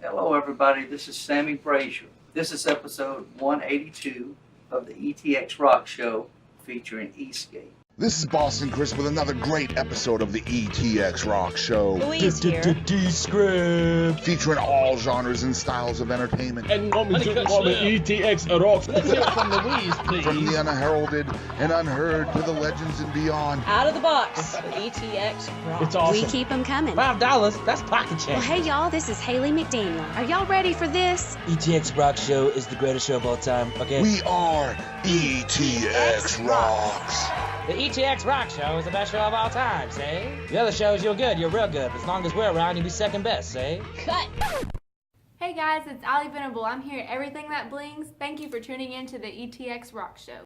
Hello, everybody. This is Sammy Brazier. This is episode 182 of the ETX ROCKS Show featuring Eastgate. This is Boston Chris with another great episode of the ETX ROCKS Show. Louise here. Descript. Featuring all genres and styles of entertainment. And coming to the ETX ROCKS. Let's hear it from Louise, please. From the unheralded and unheard to the legends and beyond. Out of the box, ETX ROCKS. It's awesome. We keep them coming. $5, that's pocket change. Well, hey, y'all, this is Haley McDaniel. Are y'all ready for this? ETX ROCKS Show is the greatest show of all time, okay? We are ETX ROCKS. The ETX ROCKS Show is the best show of all time, say? The other shows, you're good, you're real good. As long as we're around, you'll be second best, say? Cut. Hey guys, it's Ali Venable. I'm here at Everything That Blings. Thank you for tuning in to the ETX ROCKS Show.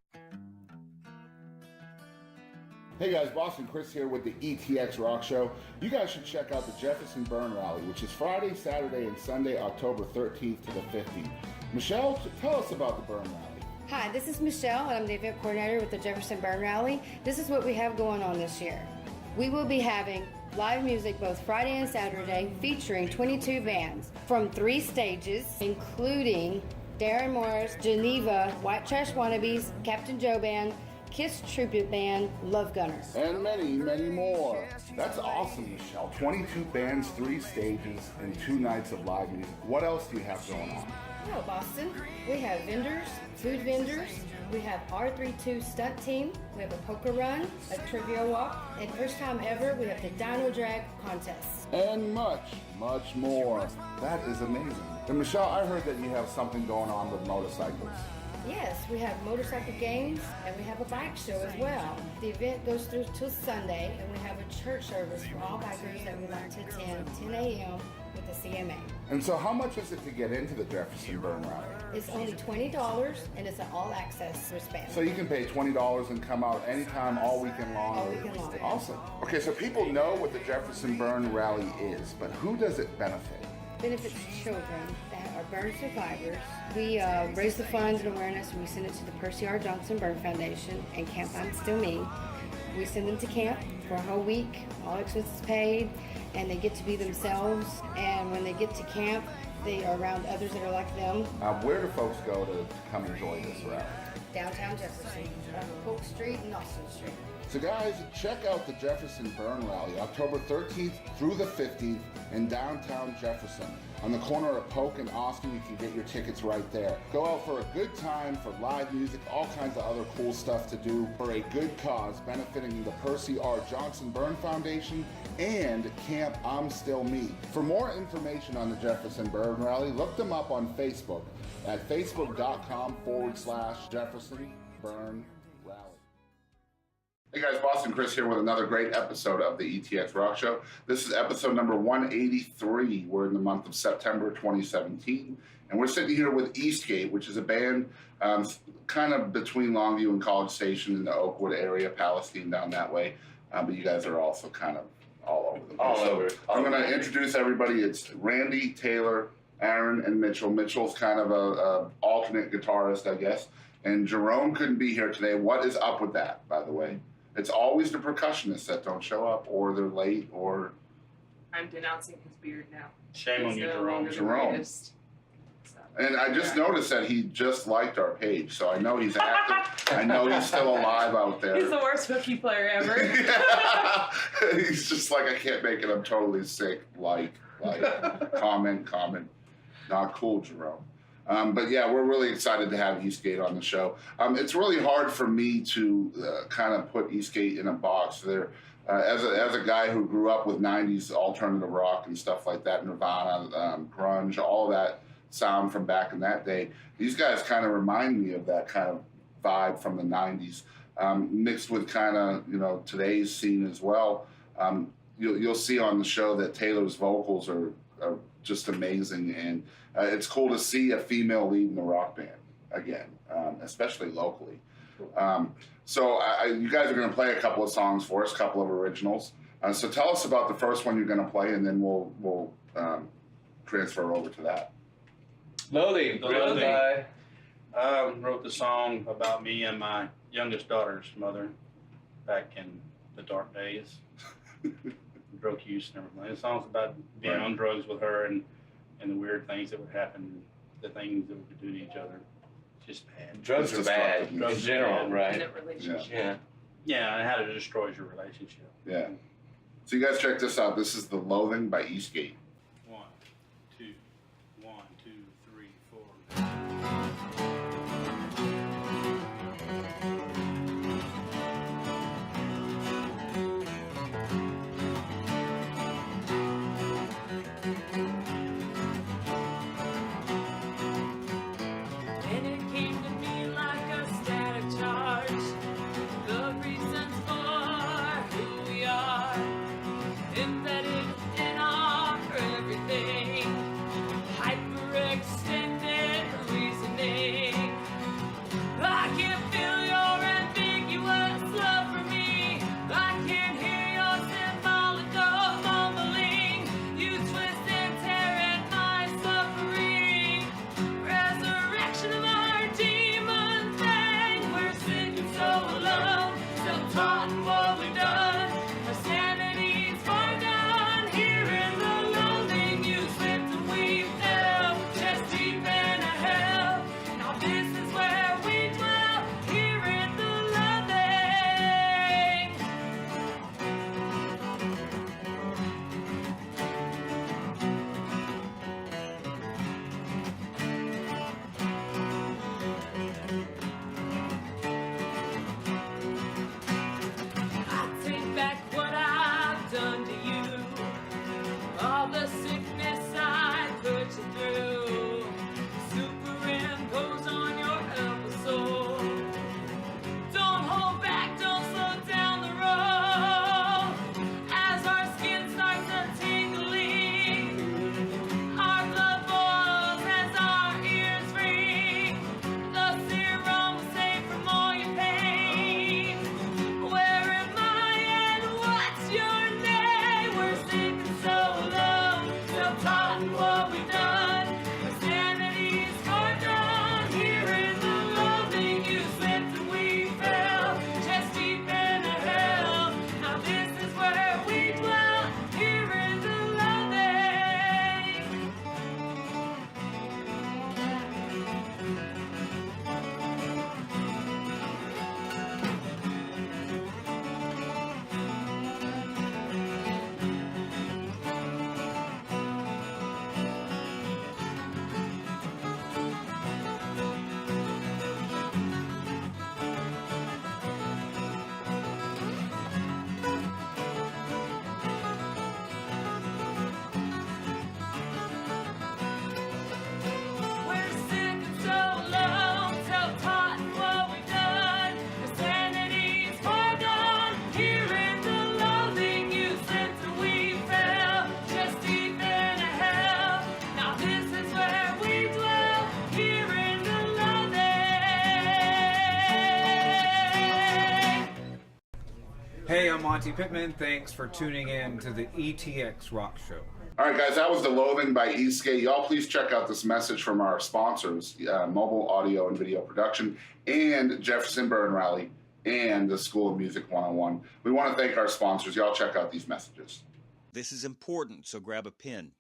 Hey guys, Boston Chris here with the ETX ROCKS Show. You guys should check out the Jefferson Burn Rally, which is Friday, Saturday, and Sunday, October 13th to the 15th. Michelle, tell us about the Burn Rally. Hi, this is Michelle, and I'm the event coordinator with the Jefferson Burn Rally. This is what we have going on this year. We will be having live music both Friday and Saturday featuring 22 bands from 3 stages, including Darren Morris, Geneva, White Trash Wannabes, Captain Joe Band, Kiss Tribute Band, Love Gunners. And many, many more. That's awesome, Michelle. 22 bands, 3 stages, and 2 nights of live music. What else do you have going on? Hello, Boston. We have vendors, food vendors. We have R32 stunt team. We have a poker run, a trivia walk, and first time ever, we have the Dino Drag contest. And much, much more. That is amazing. And Michelle, I heard that you have something going on with motorcycles. Yes, we have motorcycle games and we have a bike show as well. The event goes through till Sunday, and we have a church service for all bikers that would like to attend 10 a.m. with the CMA. And so how much is it to get into the Jefferson Burn Rally? It's only $20 and it's an all-access wristband. So you can pay $20 and come out anytime, all weekend long. All weekend long. Awesome. Okay, so people know what the Jefferson Burn Rally is, but who does it benefit? Benefits children that are burn survivors. We raise the funds and awareness, and we send it to the Percy R. Johnson Burn Foundation and Camp I'm Still Me. We send them to camp for a whole week, all expenses paid, and they get to be themselves. And when they get to camp, they are around others that are like them. Where do folks go to come enjoy this rally? Downtown Jefferson, Polk Street and Austin Street. So guys, check out the Jefferson Burn Rally, October 13th through the 15th in downtown Jefferson. On the corner of Polk and Austin, you can get your tickets right there. Go out for a good time, for live music, all kinds of other cool stuff to do for a good cause benefiting the Percy R. Johnson Burn Foundation and Camp I'm Still Me. For more information on the Jefferson Burn Rally, look them up on Facebook at facebook.com/Jefferson Burn Rally. Hey guys, Boston Chris here with another great episode of the ETX ROCKS Show. This is episode number 183. We're in the month of September 2017, and we're sitting here with Eastgate, which is a band kind of between Longview and College Station in the Oakwood area, Palestine down that way, but you guys are also kind of all over the place. All over. I'm going to introduce everybody. It's Randy, Taylor, Aaron, and Mitchell. Mitchell's kind of a alternate guitarist, I guess, and Jerome couldn't be here today. What is up with that, by the way? It's always the percussionists that don't show up, or they're late, or... I'm denouncing his beard now. Shame on you, Jerome. Jerome. And I just noticed that he just liked our page, so I know he's active. I know he's still alive out there. He's the worst hooky player ever. Yeah. He's just like, I can't make it, I'm totally sick. Like, comment. Not cool, Jerome. But yeah, we're really excited to have Eastgate on the show. It's really hard for me to kind of put Eastgate in a box. They're, as a guy who grew up with 90s alternative rock and stuff like that, Nirvana, grunge, all of that sound from back in that day, these guys kind of remind me of that kind of vibe from the 90s, mixed with kind of, today's scene as well. You'll see on the show that Taylor's vocals are just amazing, and it's cool to see a female lead in the rock band again, especially locally. So you guys are going to play a couple of songs for us, a couple of originals. So tell us about the first one you're going to play, and then we'll transfer over to that. Loathing. I wrote the song about me and my youngest daughter's mother back in the dark days. Drug use and everything. The song's about being on drugs with her and and the weird things that would happen, the things that we could do to each other. Just bad. Drugs are bad in Drugs are general, bad. right? In a relationship. Yeah. Yeah, and how it destroys your relationship. Yeah. So you guys check this out. This is the Loathing by Eastgate. 1, 2, 1, 2, 3, 4. And it came to me like a static charge. The reasons for who we are, embedded in our everything. Hyperextended reasoning. I can feel your ambiguous love for me. I can hear your symbolic mumbling. You twist and tear at my suffering. Resurrection of our demon thing. We're sitting so alone, still taught in what we've done. Our sanity's far gone. Here in the loathing, you slipped and we fell, just deep in a hell. Now this is where we dwell. Here in the loathing. I take back what I've done to you. All the sickness I put you through. Superimpose on your episode. Don't hold back, don't slow down the road. As our skin starts a tingling, our blood boils as our ears ring. The serum will save from all your pain. Where am I and what's your name? We're sinking so low, still taught in what we've done. Our sanity's far gone. Here in the loathing, you slipped and we fell, just deep in a hell. Now this is where we dwell. Here in the loathing. We're sick and so alone, so taught in what we've done. Our sanity's far gone. Here in the loathing, you slipped and we fell, just deep in a hell. Now this is where we dwell. Here in the loathing. Hey, I'm Monty Pittman. Thanks for tuning in to the ETX ROCKS Show. All right, guys, that was the Loathing by Eastgate. Y'all please check out this message from our sponsors, Mobile Audio and Video Production and Jefferson Burn Rally and the School of Music 101. We want to thank our sponsors. Y'all check out these messages. This is important, so grab a pen.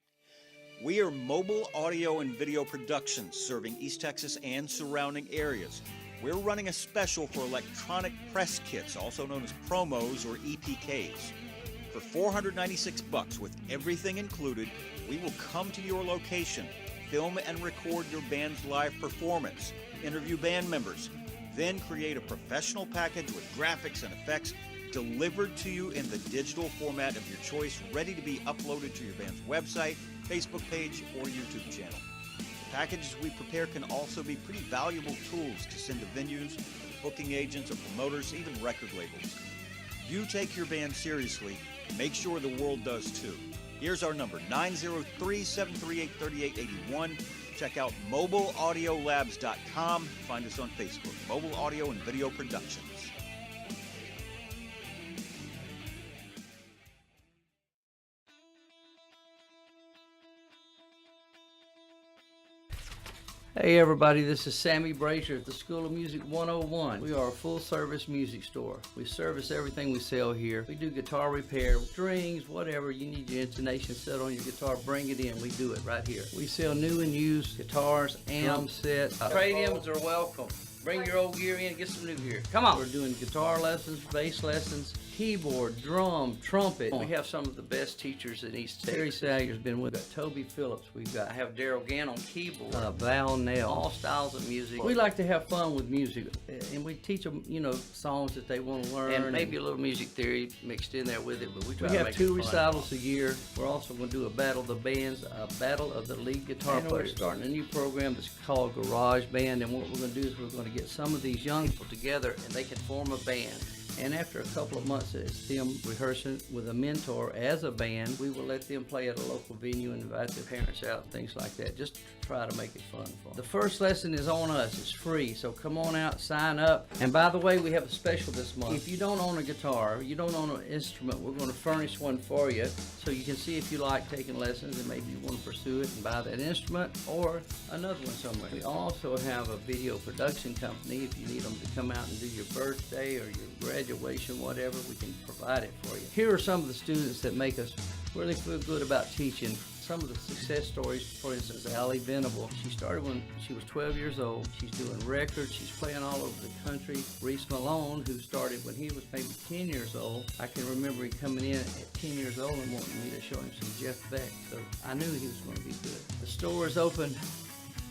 We are Mobile Audio and Video Productions, serving East Texas and surrounding areas. We're running a special for electronic press kits, also known as promos or EPKs. For $496 with everything included, we will come to your location, film and record your band's live performance, interview band members, then create a professional package with graphics and effects delivered to you in the digital format of your choice, ready to be uploaded to your band's website, Facebook page, or YouTube channel. The packages we prepare can also be pretty valuable tools to send to venues, booking agents, or promoters, even record labels. You take your band seriously, make sure the world does too. Here's our number, 903-738-3881. Check out mobileaudiolabs.com. Find us on Facebook, Mobile Audio and Video Productions. Hey everybody, this is Sammy Brazier at the School of Music 101. We are a full-service music store. We service everything we sell here. We do guitar repair, strings, whatever you need your intonation set on your guitar, bring it in. We do it right here. We sell new and used guitars, amps, sets. Trade-ins are welcome. Bring your old gear in, get some new gear. Come on. We're doing guitar lessons, bass lessons, keyboard, drum, trumpet. We have some of the best teachers in East Texas. Terry Salyer's been with us. Toby Phillips. I have Daryl Gann on keyboard. Val Nell. All styles of music. We like to have fun with music, and we teach them, songs that they want to learn, and maybe a little music theory mixed in there with it. But we try to make it fun. We have 2 recitals a year. We're also going to do a battle of the bands, a battle of the lead guitar players. We're starting a new program that's called Garage Band, and what we're going to do is we're going to get some of these young people together, and they can form a band. And after a couple of months of them rehearsing with a mentor as a band, we will let them play at a local venue and invite their parents out and things like that, just to try to make it fun for them. The first lesson is on us. It's free, so come on out, sign up. And by the way, we have a special this month. If you don't own a guitar, you don't own an instrument, we're going to furnish one for you so you can see if you like taking lessons and maybe you want to pursue it and buy that instrument or another one somewhere. We also have a video production company. If you need them to come out and do your birthday or your graduation, whatever, we can provide it for you. Here are some of the students that make us really feel good about teaching. Some of the success stories, for instance, Allie Venable. She started when she was 12 years old. She's doing records. She's playing all over the country. Reese Malone, who started when he was maybe 10 years old. I can remember him coming in at 10 years old and wanting me to show him some Jeff Beck. So I knew he was going to be good. The store is open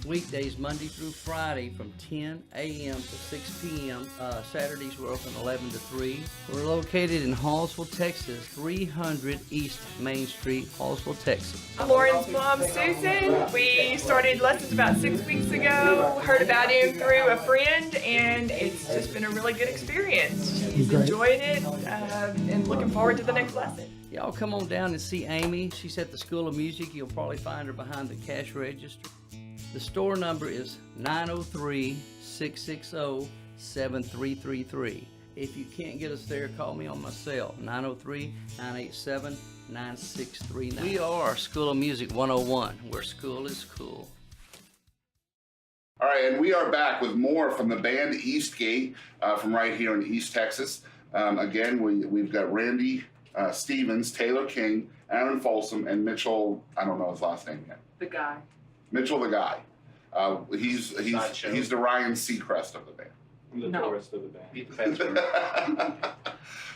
weekdays Monday through Friday from 10 a.m. to 6 p.m. Saturdays we're open 11 to 3. We're located in Hallsville, Texas, 300 East Main Street, Hallsville, Texas. I'm Lauren's mom, Susan. We started lessons about 6 weeks ago, heard about him through a friend, and it's just been a really good experience. She's enjoyed it and looking forward to the next lesson. Y'all come on down and see Amy. She's at the School of Music. You'll probably find her behind the cash register. The store number is 903-660-7333. If you can't get us there, call me on my cell, 903-987-9639. We are School of Music 101, where school is cool. All right, and we are back with more from the band Eastgate from right here in East Texas. Again, we've got Randy Stevens, Taylor King, Aaron Folsom, and Mitchell, I don't know his last name yet. The guy. Mitchell the guy. He's the Ryan Seacrest of the band. I'm the tourist of the band. He's the best.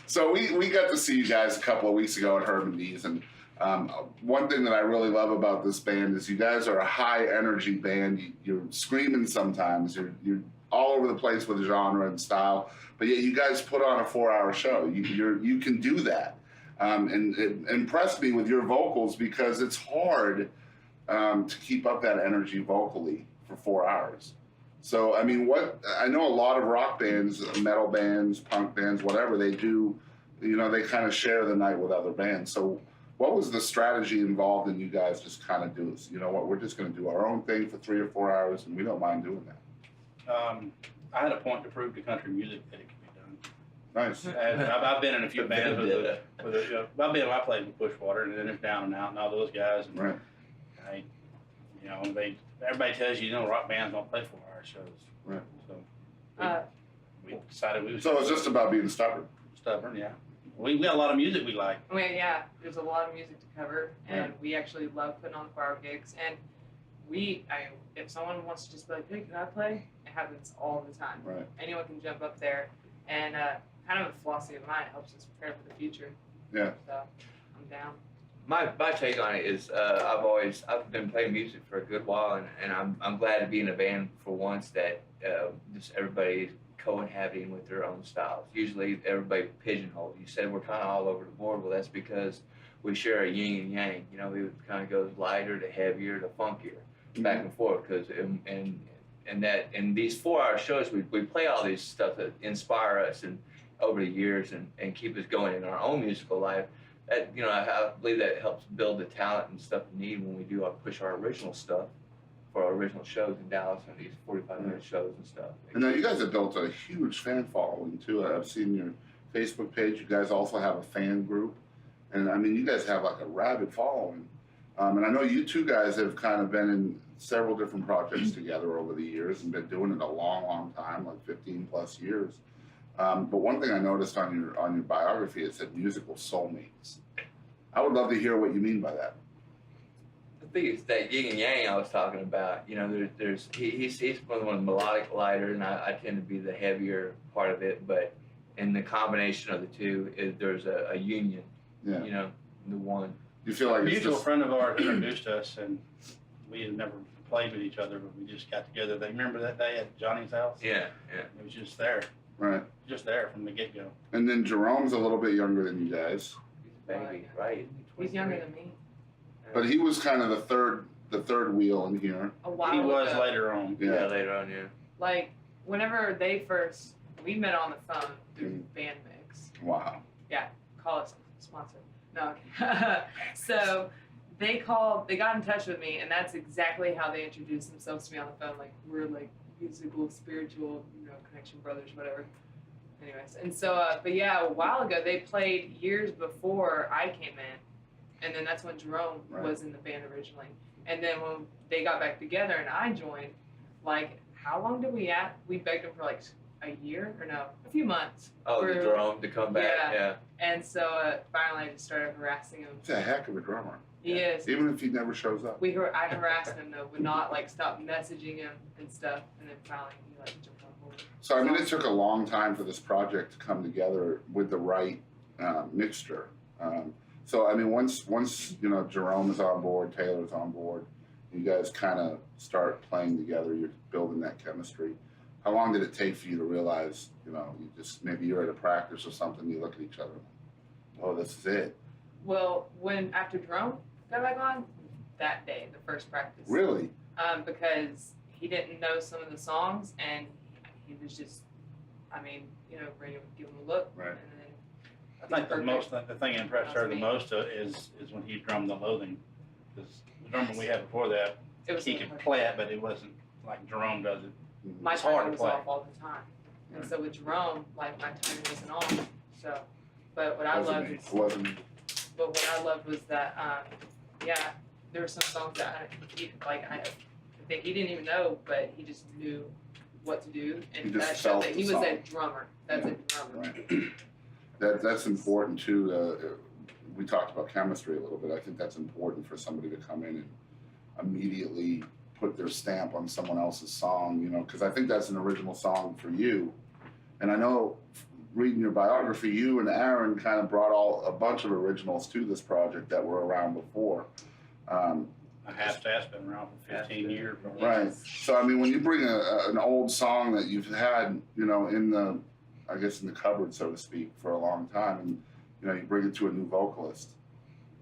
So we got to see you guys a couple of weeks ago at Herman D's, and one thing that I really love about this band is you guys are a high energy band. You're screaming sometimes. You're all over the place with genre and style, but yet you guys put on a 4-hour show. You can do that, and it impressed me with your vocals because it's hard to keep up that energy vocally for 4 hours. So, I mean, I know a lot of rock bands, metal bands, punk bands, whatever, they do, they kind of share the night with other bands. So what was the strategy involved in you guys just kind of do this? You know what, we're just going to do our own thing for 3 or 4 hours, and we don't mind doing that. I had a point to prove to country music that it could be done. Nice. I've been in a few bands I played with Bushwater, and then there's Down and Out and all those guys. And right. Everybody tells you, rock bands don't play 4-hour shows. Right. So we decided we was. So it's just about being stubborn. Stubborn, yeah. We got a lot of music we like. I mean, yeah, there's a lot of music to cover, and we actually love putting on the 4-hour gigs. And if someone wants to just be like, hey, can I play? It happens all the time. Right. Anyone can jump up there, and kind of a philosophy of mine, it helps us prepare for the future. Yeah. So I'm down. My take on it is I've been playing music for a good while, and I'm glad to be in a band for once that just everybody co-inhabiting with their own styles. Usually everybody pigeonholed. You said we're kind of all over the board. Well, that's because we share a yin and yang. It kind of goes lighter to heavier to funkier, back and forth. Because in these 4-hour shows, we play all these stuff that inspire us and over the years and keep us going in our own musical life. That, I believe that helps build the talent and stuff we need when we do push our original stuff for our original shows in Dallas and these 45-minute shows and stuff. And now you guys have built a huge fan following too. I've seen your Facebook page. You guys also have a fan group, and I mean, you guys have like a rabid following. And I know you two guys have kind of been in several different projects together over the years and been doing it a long, long time, like 15 plus years. But one thing I noticed on your biography, it said musical soulmates. I would love to hear what you mean by that. I think it's that yin and yang I was talking about. You know, he's one of the melodic lighter, and I tend to be the heavier part of it. But in the combination of the two, there's a union. Yeah. You know, the one. You feel like A it's mutual just, friend of ours introduced us, and we had never played with each other, but we just got together. They remember that day at Johnny's house? Yeah, yeah. It was just there. right? Just there from the get-go. And then Jerome's a little bit younger than you guys, Baby, right? He's younger than me. but he was kind of the third wheel in here. A while He was ago. later on. Yeah, later on, yeah. Like, whenever we met on the phone through Band Mix. Wow. Yeah, call us sponsor. No, okay. So they got in touch with me, and that's exactly how they introduced themselves to me on the phone. Like, we're like musical, spiritual, connection brothers, whatever. Anyways, and so, but yeah, a while ago, they played years before I came in, and then that's when Jerome was in the band originally. And then when they got back together and I joined, like, how long did we ask? We begged them for like a year or no, a few months. Oh, the Jerome to come back, yeah. And so finally I just started harassing him. He's a heck of a drummer. He is. Even if he never shows up. I harassed him though, would not like stop messaging him and stuff, and then finally he like jumped on board. So I mean, it took a long time for this project to come together with the right mixture. So I mean, once Jerome is on board, Taylor's on board, you guys kind of start playing together. You're building that chemistry. How long did it take for you to realize, maybe you're at a practice or something, you look at each other, oh, this is it. Well, after Jerome got back on, that day, the first practice. Really? Because he didn't know some of the songs, and he was just, Randy would give him a look. Right. And then I think the thing that impressed her the most is when he drummed the Loathing. Because the drummer we had before that, he could play it, but it wasn't like Jerome does it. my It's hard timing to was play. off all the time. And so with Jerome, like, my timing wasn't on. So, but what I loved was that, there were some songs that I think he didn't even know, but he just knew what to do, and He just that showed felt that the he was song. a drummer. That's a drummer. Right. That's important too. We talked about chemistry a little bit. I think that's important for somebody to come in and immediately put their stamp on someone else's song, because I think that's an original song for you. And I know, reading your biography, you and Aaron kind of brought a bunch of originals to this project that were around before. Half Staff's been around for 15 years. Right. So I mean, when you bring an old song that you've had, in the cupboard, so to speak, for a long time, and you bring it to a new vocalist,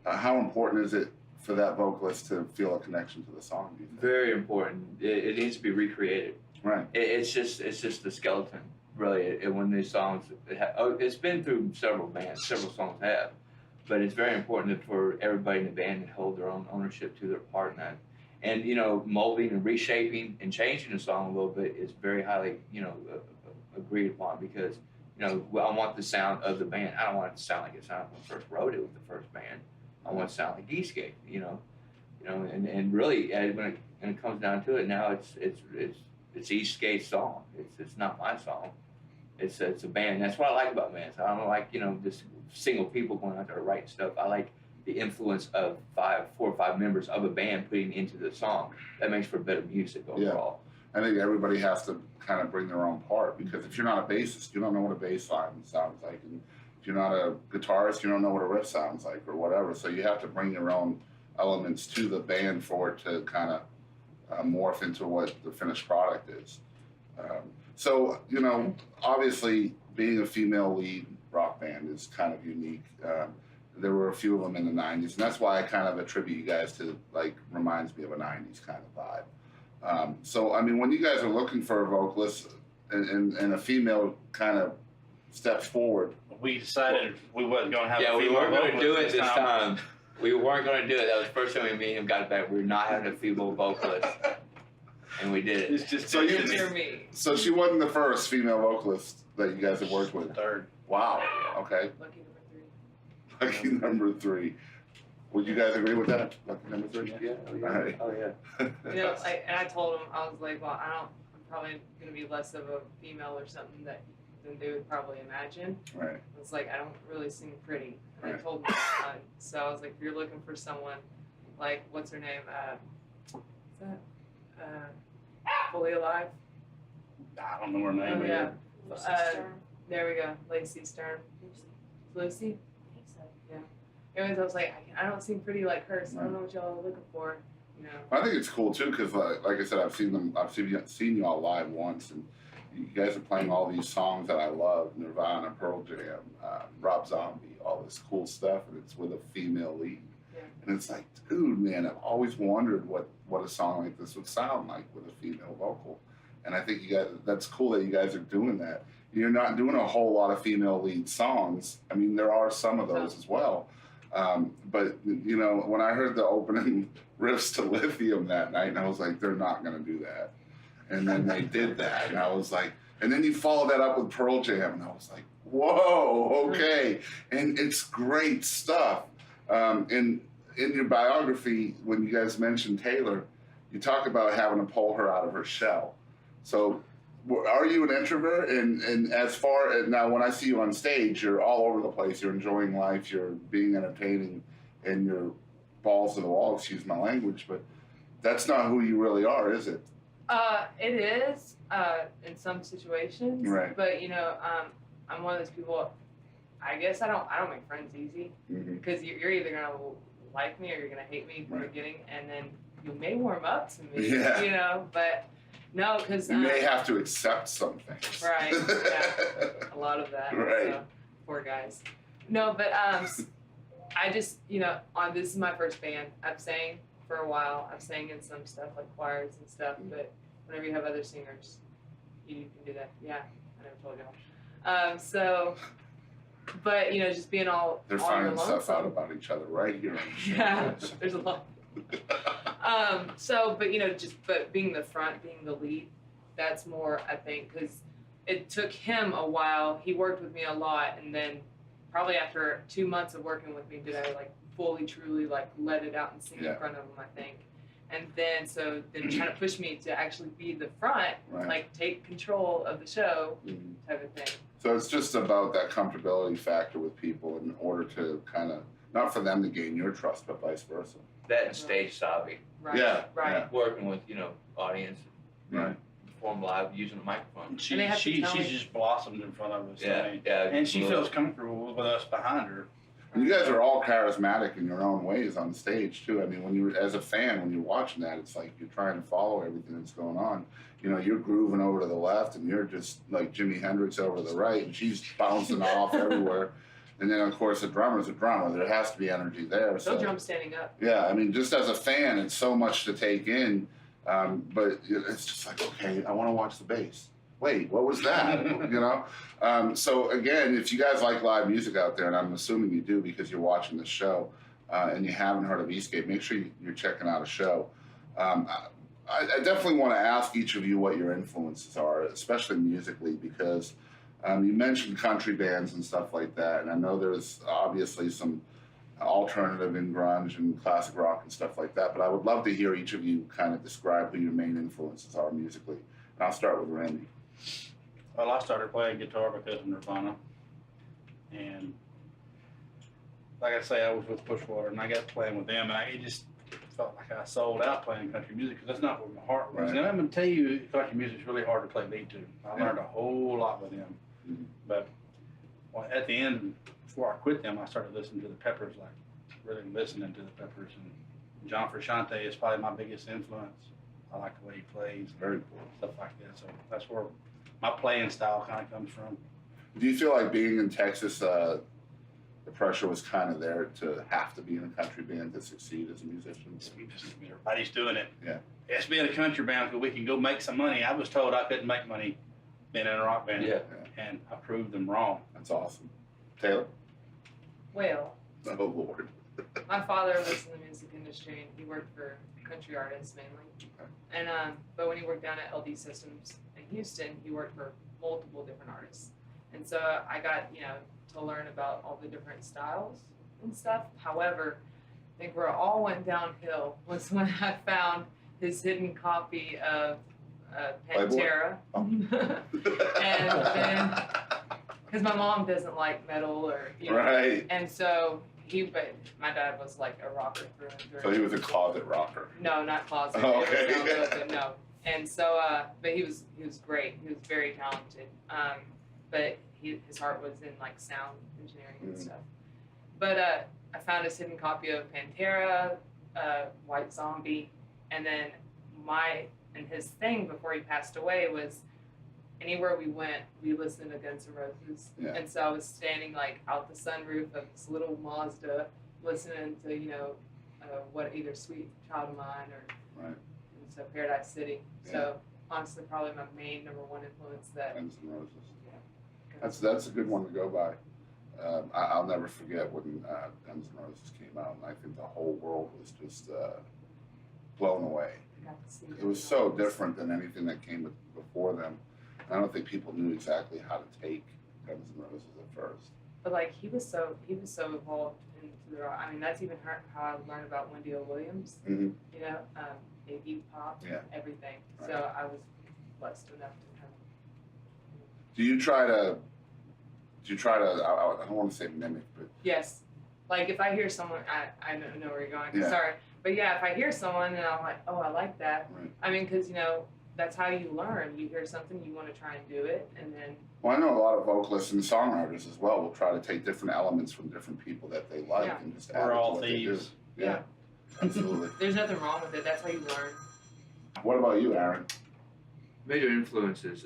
how important is it for that vocalist to feel a connection to the song? Do you think? Very important. It needs to be recreated. Right. It's just the skeleton, really. When these songs, it's been through several bands, several songs have, but it's very important for everybody in the band to hold their own ownership to their part in that. And molding and reshaping and changing the song a little bit is very highly agreed upon, because I want the sound of the band. I don't want it to sound like it sounded when I first wrote it with the first band. I want it to sound like Eastgate, and really when it comes down to it, now it's Eastgate's song. It's not my song. It's a band. That's what I like about bands. I don't like just single people going out there writing stuff. I like the influence of 4 or 5 members of a band putting into the song. That makes for better music overall. I think everybody has to kind of bring their own part, because if you're not a bassist, you don't know what a bass line sounds like, and if you're not a guitarist, you don't know what a riff sounds like or whatever. So you have to bring your own elements to the band for it to kind of morph into what the finished product is. So obviously being a female lead rock band is kind of unique. There were a few of them in the 90s, and that's why I kind of attribute you guys to, reminds me of a 90s kind of vibe. So, I mean, when you guys are looking for a vocalist and a female kind of steps forward. We decided we wasn't going to have a we female weren't going to do it vocalist this time. We weren't going to do it. That was the first time me and him got it back. We were not having a female vocalist. And we did it. It's just So she wasn't the first female vocalist that you guys have worked with? Third. Wow. Okay. Lucky number 3. Lucky number 3. Would you guys agree with that? Lucky number 3? Yeah. All right. Oh yeah. You know, and I told him, I was like, well, I'm probably gonna be less of a female or something than they would probably imagine. Right. I was like, I don't really sing pretty. And I Right. told him that. So I was like, if you're looking for someone like, what's her name? What's that? Fully Alive? I don't know her name. Oh, yeah. either. There we go. Lacey Stern. Lucy? Yeah. Anyways, I was like, I don't sing pretty like her, so I don't know what y'all are looking for. You know. I think it's cool too because, like I said, I've seen you all live once, and you guys are playing all these songs that I love: Nirvana, Pearl Jam, Rob Zombie, all this cool stuff, and it's with a female lead. Yeah. And it's like, dude, man, I've always wondered what a song like this would sound like with a female vocal. And I think you guys, that's cool that you guys are doing that. You're not doing a whole lot of female lead songs. I mean, there are some of those as well. But, you know, when I heard the opening riffs to Lithium that night, and I was like, they're not going to do that. And then they did that. And I was like, and then you follow that up with Pearl Jam. And I was like, whoa, okay. And it's great stuff. In your biography, when you guys mentioned Taylor, you talk about having to pull her out of her shell. So are you an introvert? And as far as now, when I see you on stage, you're all over the place. You're enjoying life. You're being entertaining, and you're balls to the wall. Excuse my language, but that's not who you really are, is it? It is in some situations. Right. But you know, I'm one of those people. I guess I don't make friends easy because you're either gonna like me or you're gonna hate me from the beginning, and then you may warm up to me. Yeah. You know, but. No, because you may have to accept some things. Right. Yeah. A lot of that. Right. So, poor guys. No, but I just this is my first band. I've sang for a while. I've sang in some stuff like choirs and stuff. But whenever you have other singers, you can do that. Yeah, I never told y'all. So, but just being all they're all finding your stuff lonesome. out about each other right here on the show. Yeah, there's a lot. But being the front, being the lead, that's more, I think, because it took him a while. He worked with me a lot, and then probably after 2 months of working with me, did I fully, truly let it out and sing in front of him, I think. And then trying to push me to actually be the front, take control of the show, type of thing. So it's just about that comfortability factor with people in order to kind of, not for them to gain your trust, but vice versa. That and stage savvy. Right. Yeah. Right. Yeah. Working with, audience. Right. Perform live using a microphone. She's just blossomed in front of us. Yeah, I mean, yeah. And she feels comfortable with us behind her. And you guys are all charismatic in your own ways on stage too. I mean, when you're as a fan, when you're watching that, it's like you're trying to follow everything that's going on. You're grooving over to the left, and you're just like Jimi Hendrix over to the right, and she's bouncing off everywhere. And then, of course, the drummer's a drummer. There has to be energy there. No So drum standing up. yeah, I mean, just as a fan, it's so much to take in. But it's just like, okay, I want to watch the bass. Wait, what was that? So again, if you guys like live music out there, and I'm assuming you do because you're watching the show, and you haven't heard of Eastgate, make sure you're checking out a show. I definitely want to ask each of you what your influences are, especially musically, because you mentioned country bands and stuff like that, and I know there's obviously some alternative in grunge and classic rock and stuff like that, but I would love to hear each of you kind of describe who your main influences are musically. And I'll start with Randy. Well, I started playing guitar because of Nirvana. And like I say, I was with Pushwater, and I got playing with them, and it just felt like I sold out playing country music because that's not where my heart was. Right. And I'm going to tell you, country music's really hard to play lead to. I learned a whole lot with them. But at the end, before I quit them, I started listening to the Peppers, really listening to the Peppers. And John Frusciante is probably my biggest influence. I like the way he plays, very cool, stuff like that. So that's where my playing style kind of comes from. Do you feel like being in Texas, the pressure was kind of there to have to be in a country band to succeed as a musician? Everybody's doing it. Yeah. It's being a country band because we can go make some money. I was told I couldn't make money being in a rock band. Yeah. And I proved them wrong. That's awesome. Taylor? Well, Oh, Lord. my father was in the music industry, and he worked for country artists mainly. And but when he worked down at LD Systems in Houston, he worked for multiple different artists. And so I got to learn about all the different styles and stuff. However, think where it all went downhill was when I found his hidden copy of Pantera. And then, because my mom doesn't like metal or, you know, Right. and so but my dad was like a rocker through and through. So he was a closet rocker. No, not closet. Oh, okay. It was down low, but no. And so, but he was great. He was very talented. But his heart was in like sound engineering and stuff. But I found his hidden copy of Pantera, White Zombie, and then his thing before he passed away was anywhere we went, we listened to Guns N' Roses. Yeah. And so I was standing like out the sunroof of this little Mazda, listening to what either Sweet Child of Mine or so Paradise City. Yeah. So honestly, probably my main number one influence that. Guns N' Roses. That's a good one to go by. I'll never forget when Guns N' Roses came out, and I think the whole world was just blown away. It was so different than anything that came before them. I don't think people knew exactly how to take Guns N' Roses at first. But like he was so involved into the rock. I mean, that's even how I learned about Wendy O. Williams. Mm-hmm. You know, Iggy Pop, everything. Right. So I was blessed enough to have. Do you try to? I don't want to say mimic, but Yes, like if I hear someone, I don't know where you're going. Yeah. Sorry, but yeah, if I hear someone and I'm like, oh, I like that. Right. I mean, because that's how you learn. You hear something, you want to try and do it, and then. well, I know a lot of vocalists and songwriters as well will try to take different elements from different people that they like and just add We're it to all what thieves. they do. Yeah, absolutely. There's nothing wrong with it. That's how you learn. What about you, Aaron? Major influences.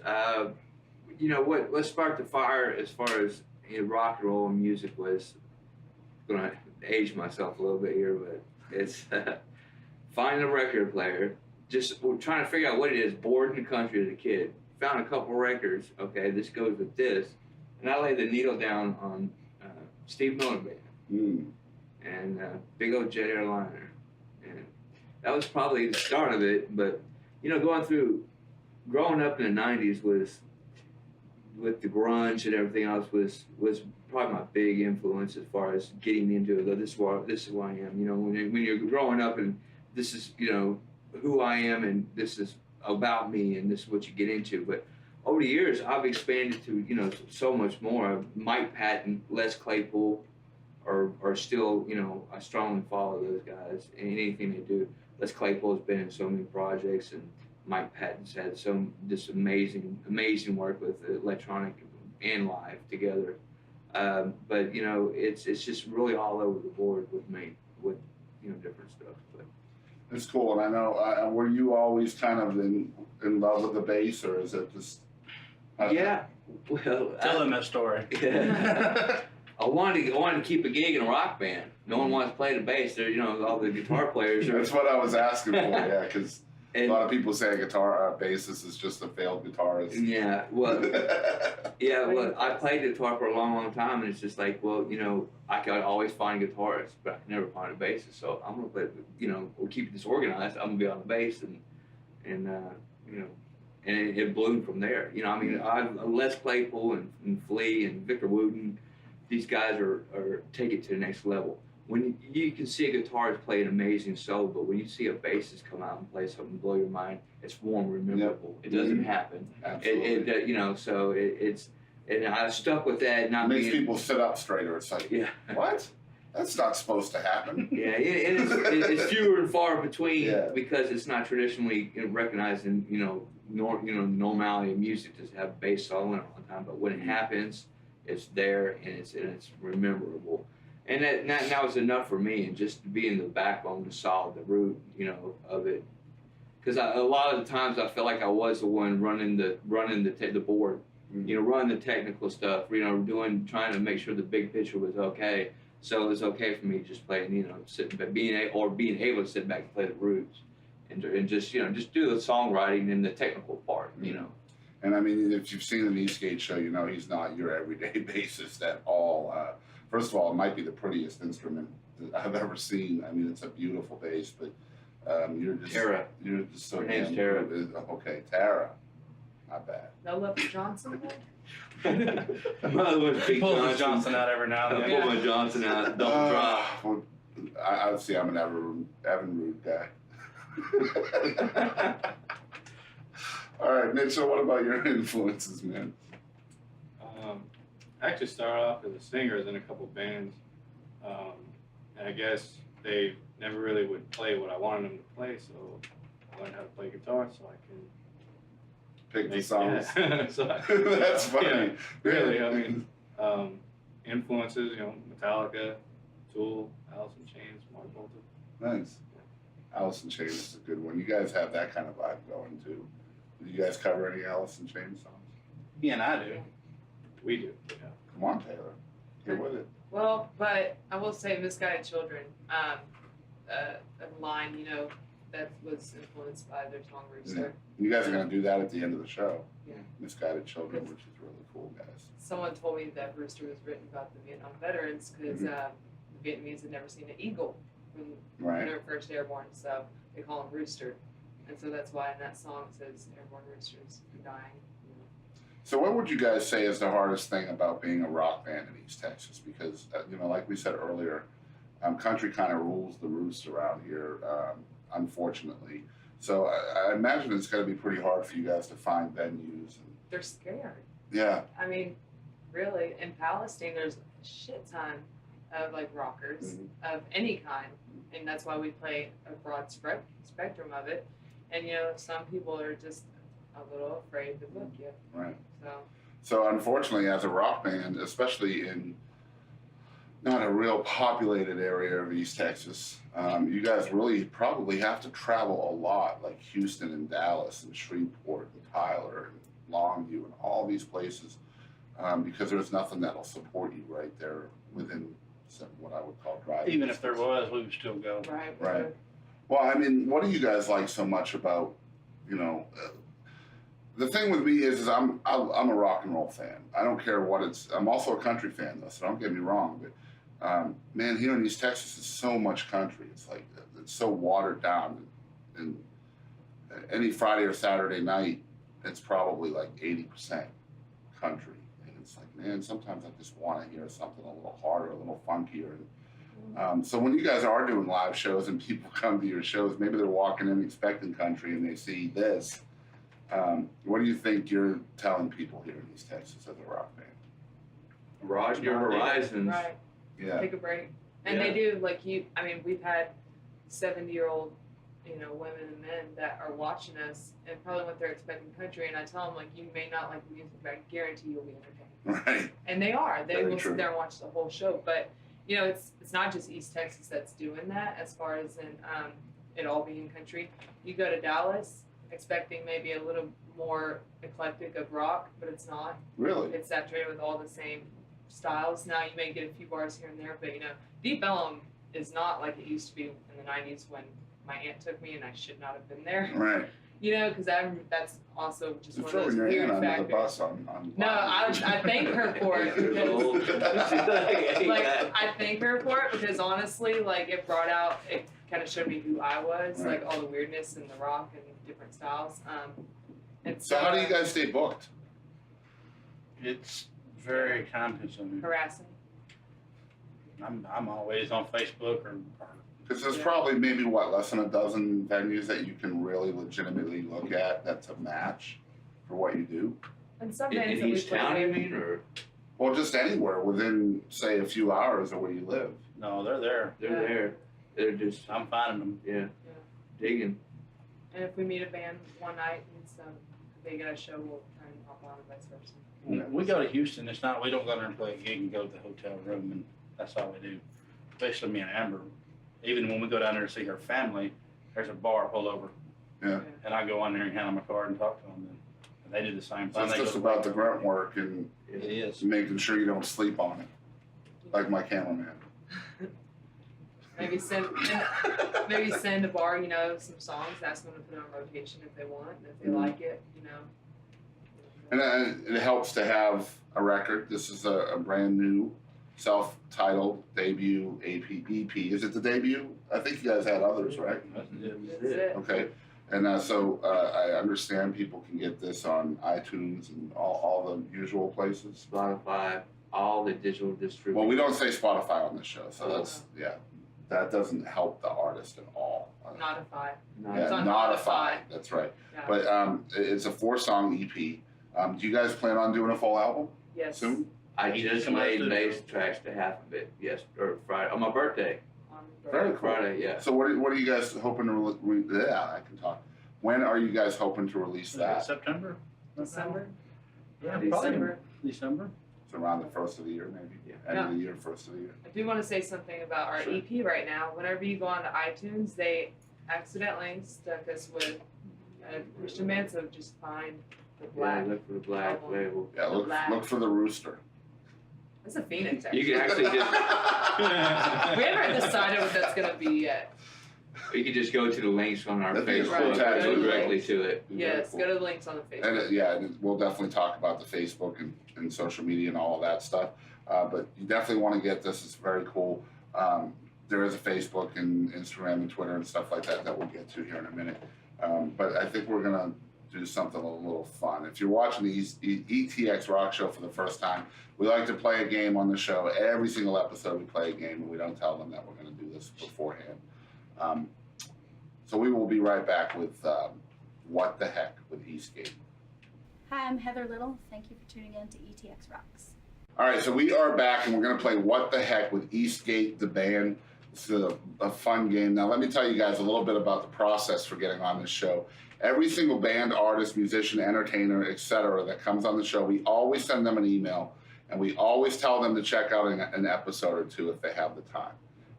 What sparked the fire as far as rock and roll and music was, I'm gonna age myself a little bit here, but it's finding a record player. Just we're trying to figure out what it is. Bored in the country as a kid, found a couple records. Okay, this goes with this, and I laid the needle down on Steve Miller Band and Big Old Jet Airliner, and that was probably the start of it. But growing up in the '90s was with the grunge and everything else was probably my big influence as far as getting into it. This is who I am. When you're growing up and this is who I am and this is about me and this is what you get into. But over the years, I've expanded to so much more. Mike Patton, Les Claypool, are still I strongly follow those guys and anything they do. Les Claypool's been in so many projects and Mike Patton's had this amazing work with electronic and live together. But it's just really all over the board with me with different stuff. But It's cool, and I know. Were you always kind of in love with the bass, or is it just? Yeah. Well, tell them that story. Yeah. I wanted to keep a gig in a rock band. No one wants to play the bass. There, all the guitar players. That's what I was asking for. Yeah, because a lot of people say a bassist is just a failed guitarist. Yeah. Well. Yeah. Well, I played guitar for a long, long time, and it's just like, well, I could always find a guitarist, but I could never find a bassist. So I'm gonna play. We'll keep this organized. I'm gonna be on the bass, and it bloomed from there. Les Claypool and Flea and Victor Wooten, these guys are take it to the next level. When you can see a guitarist play an amazing solo, but when you see a bassist come out and play something blow your mind, it's warm, memorable. Yep. It doesn't happen. Absolutely. So and I stuck with that. It makes people sit up straighter. It's like, what? That's not supposed to happen. Yeah, it's fewer and far between because it's not traditionally recognized in normality in music to have bass solo all the time. But when it happens, it's there and it's memorable. And that was enough for me, and just being the backbone, the solid, the root, of it. Because a lot of the times I felt like I was the one running the board, running the technical stuff, trying to make sure the big picture was okay. So it was okay for me just playing, being able to sit back and play the roots, and just do the songwriting and the technical part, And I mean, if you've seen the Eastgate show, he's not your everyday bassist at all. First of all, it might be the prettiest instrument that I've ever seen. I mean, it's a beautiful bass, but you're just Tara. You're just so Her name's damn Tara. good. Okay, Tara. Not bad. No love for Johnson. My other one's Big Pull the Johnson out every now and then. I pull my Johnson out, double drop. Well, I see. I'm an Evan Rude guy. All right, Mitchell. What about your influences, man? I actually started off as a singer in a couple bands, and I guess they never really would play what I wanted them to play, so I learned how to play guitar so I can pick the songs. Yeah. That's funny. Yeah, really, I mean, influences, Metallica, Tool, Alice in Chains, Mark Bolton. Nice. Alice in Chains is a good one. You guys have that kind of vibe going too. Do you guys cover any Alice in Chains songs? Yeah, and I do. We do. Yeah. Come on, Taylor. Get with it. Well, but I will say Misguided Children, a line, that was influenced by their song Rooster. Yeah. You guys are going to do that at the end of the show. Yeah. Misguided Children, which is really cool, guys. Someone told me that Rooster was written about the Vietnam veterans because the Vietnamese had never seen an eagle when they were first airborne, so they call them Rooster. And so that's why in that song it says airborne roosters are dying. So what would you guys say is the hardest thing about being a rock band in East Texas? Because, like we said earlier, country kind of rules the roost around here, unfortunately. So I imagine it's going to be pretty hard for you guys to find venues. They're scared. Yeah. I mean, really, in Palestine, there's a shit ton of rockers of any kind, and that's why we play a broad spectrum of it. And some people are just a little afraid to book you. Right. So unfortunately, as a rock band, especially in not a real populated area of East Texas, you guys really probably have to travel a lot, like Houston and Dallas and Shreveport and Tyler and Longview and all these places, because there's nothing that'll support you right there within what I would call driving. Even if there was, we would still go. Right. Well, I mean, what do you guys like so much about, the thing with me is I'm a rock and roll fan. I don't care what it's. I'm also a country fan though, so don't get me wrong. But man, here in East Texas is so much country. It's it's so watered down. And any Friday or Saturday night, it's probably 80% country. And it's man, sometimes I just want to hear something a little harder, a little funkier. And, so when you guys are doing live shows and people come to your shows, maybe they're walking in expecting country and they see this. What do you think you're telling people here in East Texas as a rock band? Broaden your horizons. Right. Yeah. Take a break. And they do, we've had 70-year-old, women and men that are watching us and probably what they're expecting country. And I tell them, you may not like the music, but I guarantee you'll be entertained. Right. And they are. They Very will true. sit there and watch the whole show. But, it's not just East Texas that's doing that as far as in it all being country. You go to Dallas expecting maybe a little more eclectic of rock, but it's not. Really? It's saturated with all the same styles. Now you may get a few bars here and there, but Deep Ellum is not like it used to be in the 90s when my aunt took me and I should not have been there. Right. Because that's also just You're one of those throwing your weird hand under factors. the bus on No, I thank her for it because I thank her for it because honestly, it brought out, it kind of showed me who I was, Right. all the weirdness and the rock and different styles. And So how do you guys stay booked? It's very time consuming. harassing? I'm always on Facebook or Because there's probably maybe less than a dozen venues that you can really legitimately look at that's a match for what you do. And some In bands that we East play Town, you with- mean, or? Well, just anywhere within, say, a few hours of where you live. No, they're there. They're there. They're just, I'm finding them. yeah, digging. And if we meet a band one night and they get a show, we'll try and hop on and vice versa. We go to Houston. It's not. We don't go there and play a gig and go to the hotel room, and that's all we do. Especially me and Amber. Even when we go down there to see her family, there's a bar pulled over. Yeah. And I go on there and hand them a card and talk to them, and they do the same So thing. it's They just go to about work. the grunt work and It is. making sure you don't sleep on it, like my cameraman. Maybe send a bar, some songs, ask them to put it on rotation if they want, and if they like it, And it helps to have a record. This is a brand new, self-titled debut EP. Is it the debut? I think you guys had others, right? That's it. Okay. And so I understand people can get this on iTunes and all the usual places. Spotify, all the digital distributors. Well, we don't say Spotify on this show, so that's, yeah. that doesn't help the artist at all. Notify. Yeah, It's on Notify. That's right. Yeah. But it's a 4-song EP. Do you guys plan on doing a full album Yes. soon? I just made bass tracks to half of it. Yes, or Friday on my birthday. Very cool. Friday, yeah. So what are you guys hoping to I can talk. When are you guys hoping to release that? September? December. Yeah, December. December. It's around the first of the year, maybe. End of the year, first of the year. I do want to say something about our EP right now. Whenever you go on to iTunes, they accidentally stuck us with a Christian band, so just find the black. Yeah, look for the black label. Yeah, look for the rooster. It's a phoenix, You actually. can actually just We haven't decided what that's going to be yet. you can just go to the links on our That'd be a Facebook cool and tattoo. go directly to it. Yes, go to the links on the Facebook. And and we'll definitely talk about the Facebook and social media and all of that stuff. But you definitely want to get this. It's very cool. There is a Facebook and Instagram and Twitter and stuff like that we'll get to here in a minute. But I think we're gonna do something a little fun. If you're watching the ETX Rock Show for the first time, we like to play a game on the show. Every single episode we play a game, and we don't tell them that we're gonna do this beforehand. So we will be right back with What the Heck with Eastgate. Hi, I'm Heather Little. Thank you for tuning in to ETX Rocks. All right, so we are back, and we're going to play What the Heck with Eastgate, the band. It's a fun game. Now, let me tell you guys a little bit about the process for getting on this show. Every single band, artist, musician, entertainer, etc. that comes on the show, we always send them an email, and we always tell them to check out an episode or two if they have the time.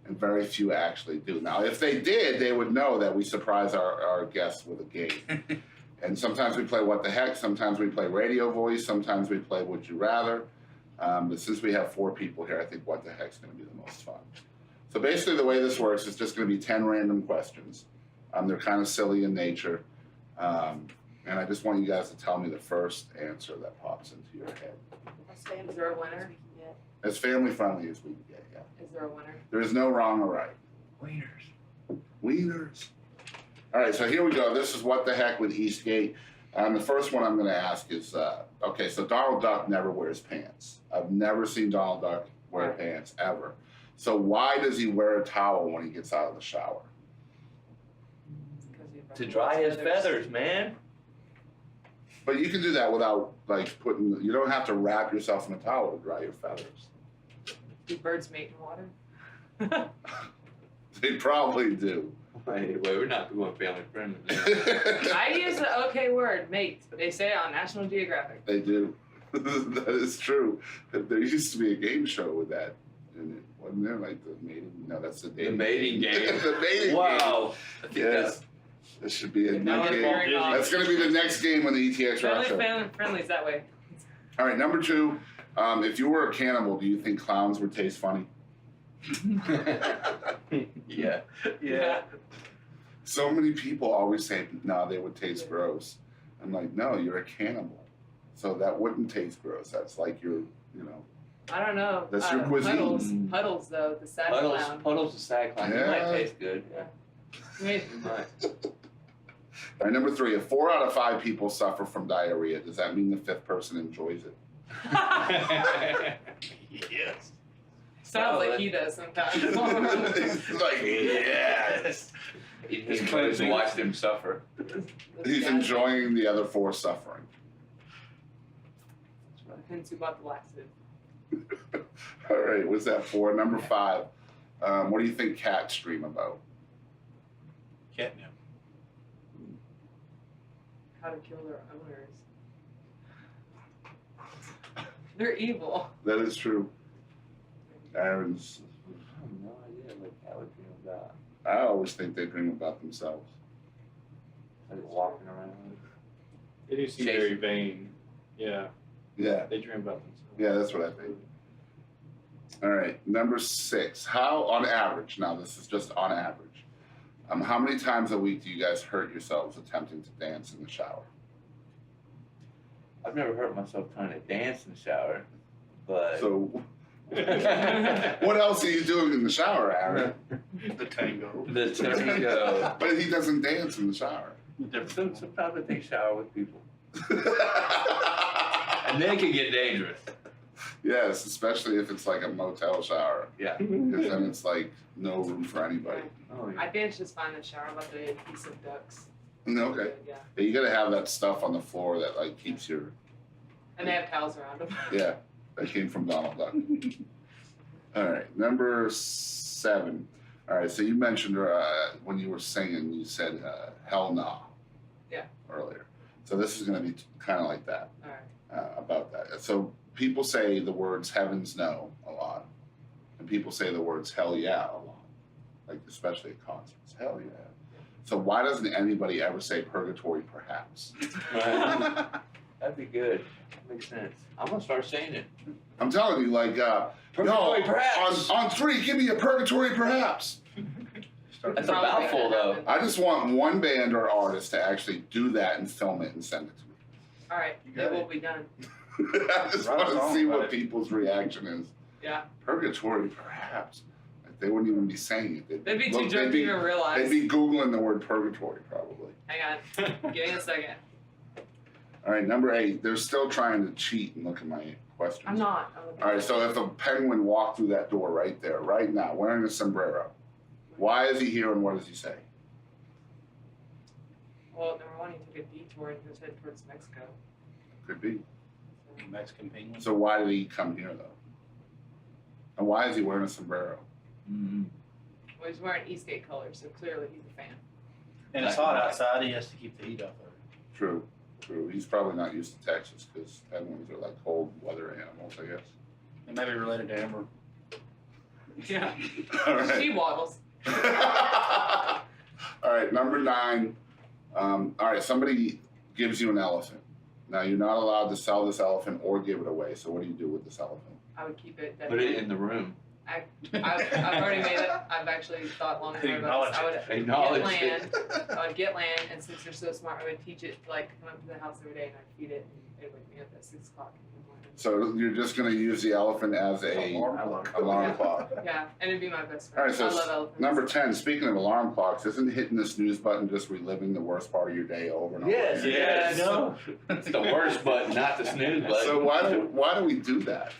And very few actually do. Now, if they did, they would know that we surprise our guests with a game. And sometimes we play What the Heck, sometimes we play Radio Voice, sometimes we play Would You Rather. But since we have 4 people here, I think What the Heck's going to be the most fun. So basically the way this works is just going to be 10 random questions. They're kind of silly in nature. And I just want you guys to tell me the first answer that pops into your head. Is there a winner? As family friendly as we can get, yeah. Is there a winner? There is no wrong or right. Wieners. All right, so here we go. This is What the Heck with Eastgate. The first one I'm going to ask is, okay, so Donald Duck never wears pants. I've never seen Donald Duck wear pants, ever. So why does he wear a towel when he gets out of the shower? To dry his feathers, man. But you can do that without, like, you don't have to wrap yourself in a towel to dry your feathers. Do birds mate in water? They probably do. Wait, we're not going family friendly. I use the okay word, mate. They say it on National Geographic. They do. That is true. There used to be a game show with that in it. Wasn't there? Like the mating? No, that's the dating. The mating game. The mating wow. game. Yes. This should be a new Now game. we're off. That's going to be the next game on the ETX Rock Show. Family friendly is that way. All right, number 2. If you were a cannibal, do you think clowns would taste funny? Yeah. Yeah. So many people always say, no, they would taste gross. I'm like, no, you're a cannibal. So that wouldn't taste gross. That's like your, I don't know. That's your cuisine. Puddles, though, the sad clown. Puddles, the sad clown. Yeah. It might taste good. Yeah. Maybe. It might. All right, number 3, if 4 out of 5 people suffer from diarrhea, does that mean the 5th person enjoys it? Yes. Sounds like he does sometimes. He's like, yes. He's close to watch them suffer. He's enjoying the other 4 suffering. Hence who bought the laxative. All right, what's that for? Number 5. What do you think cats dream about? Catnip. How to kill their owners. They're evil. That is true. Aaron's. I have no idea what cat would dream about. I always think they dream about themselves. Like walking around. They do seem very vain. Yeah. Yeah. They dream about themselves. Yeah, that's what I think. All right, number 6. How, on average, now this is just on average, how many times a week do you guys hurt yourselves attempting to dance in the shower? I've never hurt myself trying to dance in the shower, but... So, what else are you doing in the shower, Aaron? The tango. The tango. But he doesn't dance in the shower. Sometimes I take a shower with people. And then it can get dangerous. Yes, especially if it's like a motel shower. Yeah. Because then it's like no room for anybody. Oh, I danced just fine in the shower about the adhesive ducts. Okay. Yeah. Yeah, you gotta have that stuff on the floor that like keeps your. And they have towels around them. Yeah, that came from Donald Duck. All right, number 7. All right, so you mentioned when you were singing, you said "Hell Nah." Yeah. Earlier, so this is gonna be kind of like that. All right. About that. So people say the words "Heavens No" a lot, and people say the words "Hell Yeah" a lot, like especially at concerts. Hell yeah. So why doesn't anybody ever say "Purgatory Perhaps"? That'd be good. Makes sense. I'm gonna start saying it. I'm telling you, like, Purgatory no, Perhaps. on 3, give me a Purgatory Perhaps. That's a mouthful, though. I just want one band or artist to actually do that and film it and send it to me. All right, it will be done. I just want to see what people's reaction is. Yeah. Purgatory Perhaps. Like, they wouldn't even be saying it. They'd be too drunk to even realize. They'd be Googling the word purgatory, probably. Hang on. Give me a second. All right, number 8. They're still trying to cheat and look at my questions. I'm not. All right, so if a penguin walked through that door right there, right now, wearing a sombrero, why is he here and what does he say? Well, number one, he took a detour and he was headed towards Mexico. Could be. Mexican penguin. So why did he come here, though? And why is he wearing a sombrero? Mm-hmm. Well, he's wearing Eastgate colors, so clearly he's a fan. And it's hot outside. He has to keep the heat off of it. True, true. He's probably not used to Texas because penguins are like cold weather animals, I guess. It may be related to Amber. Yeah. All right. She waddles. All right, number 9. All right, somebody gives you an elephant. Now, you're not allowed to sell this elephant or give it away, so what do you do with this elephant? I would keep it. Put it in the room. I've already made it. I've actually thought long and hard about this. I would get land, and since they're so smart, I would teach it, like, come up to the house every day and I'd feed it, and it would wake me up at 6 o'clock in the morning. So you're just going to use the elephant as a alarm clock. Yeah, and it'd be my best All friend. right, so I love elephants. number 10, speaking of alarm clocks, isn't hitting the snooze button just reliving the worst part of your day over and over Yes, again? yes. No. It's the worst button, not the snooze button. So why do we do that?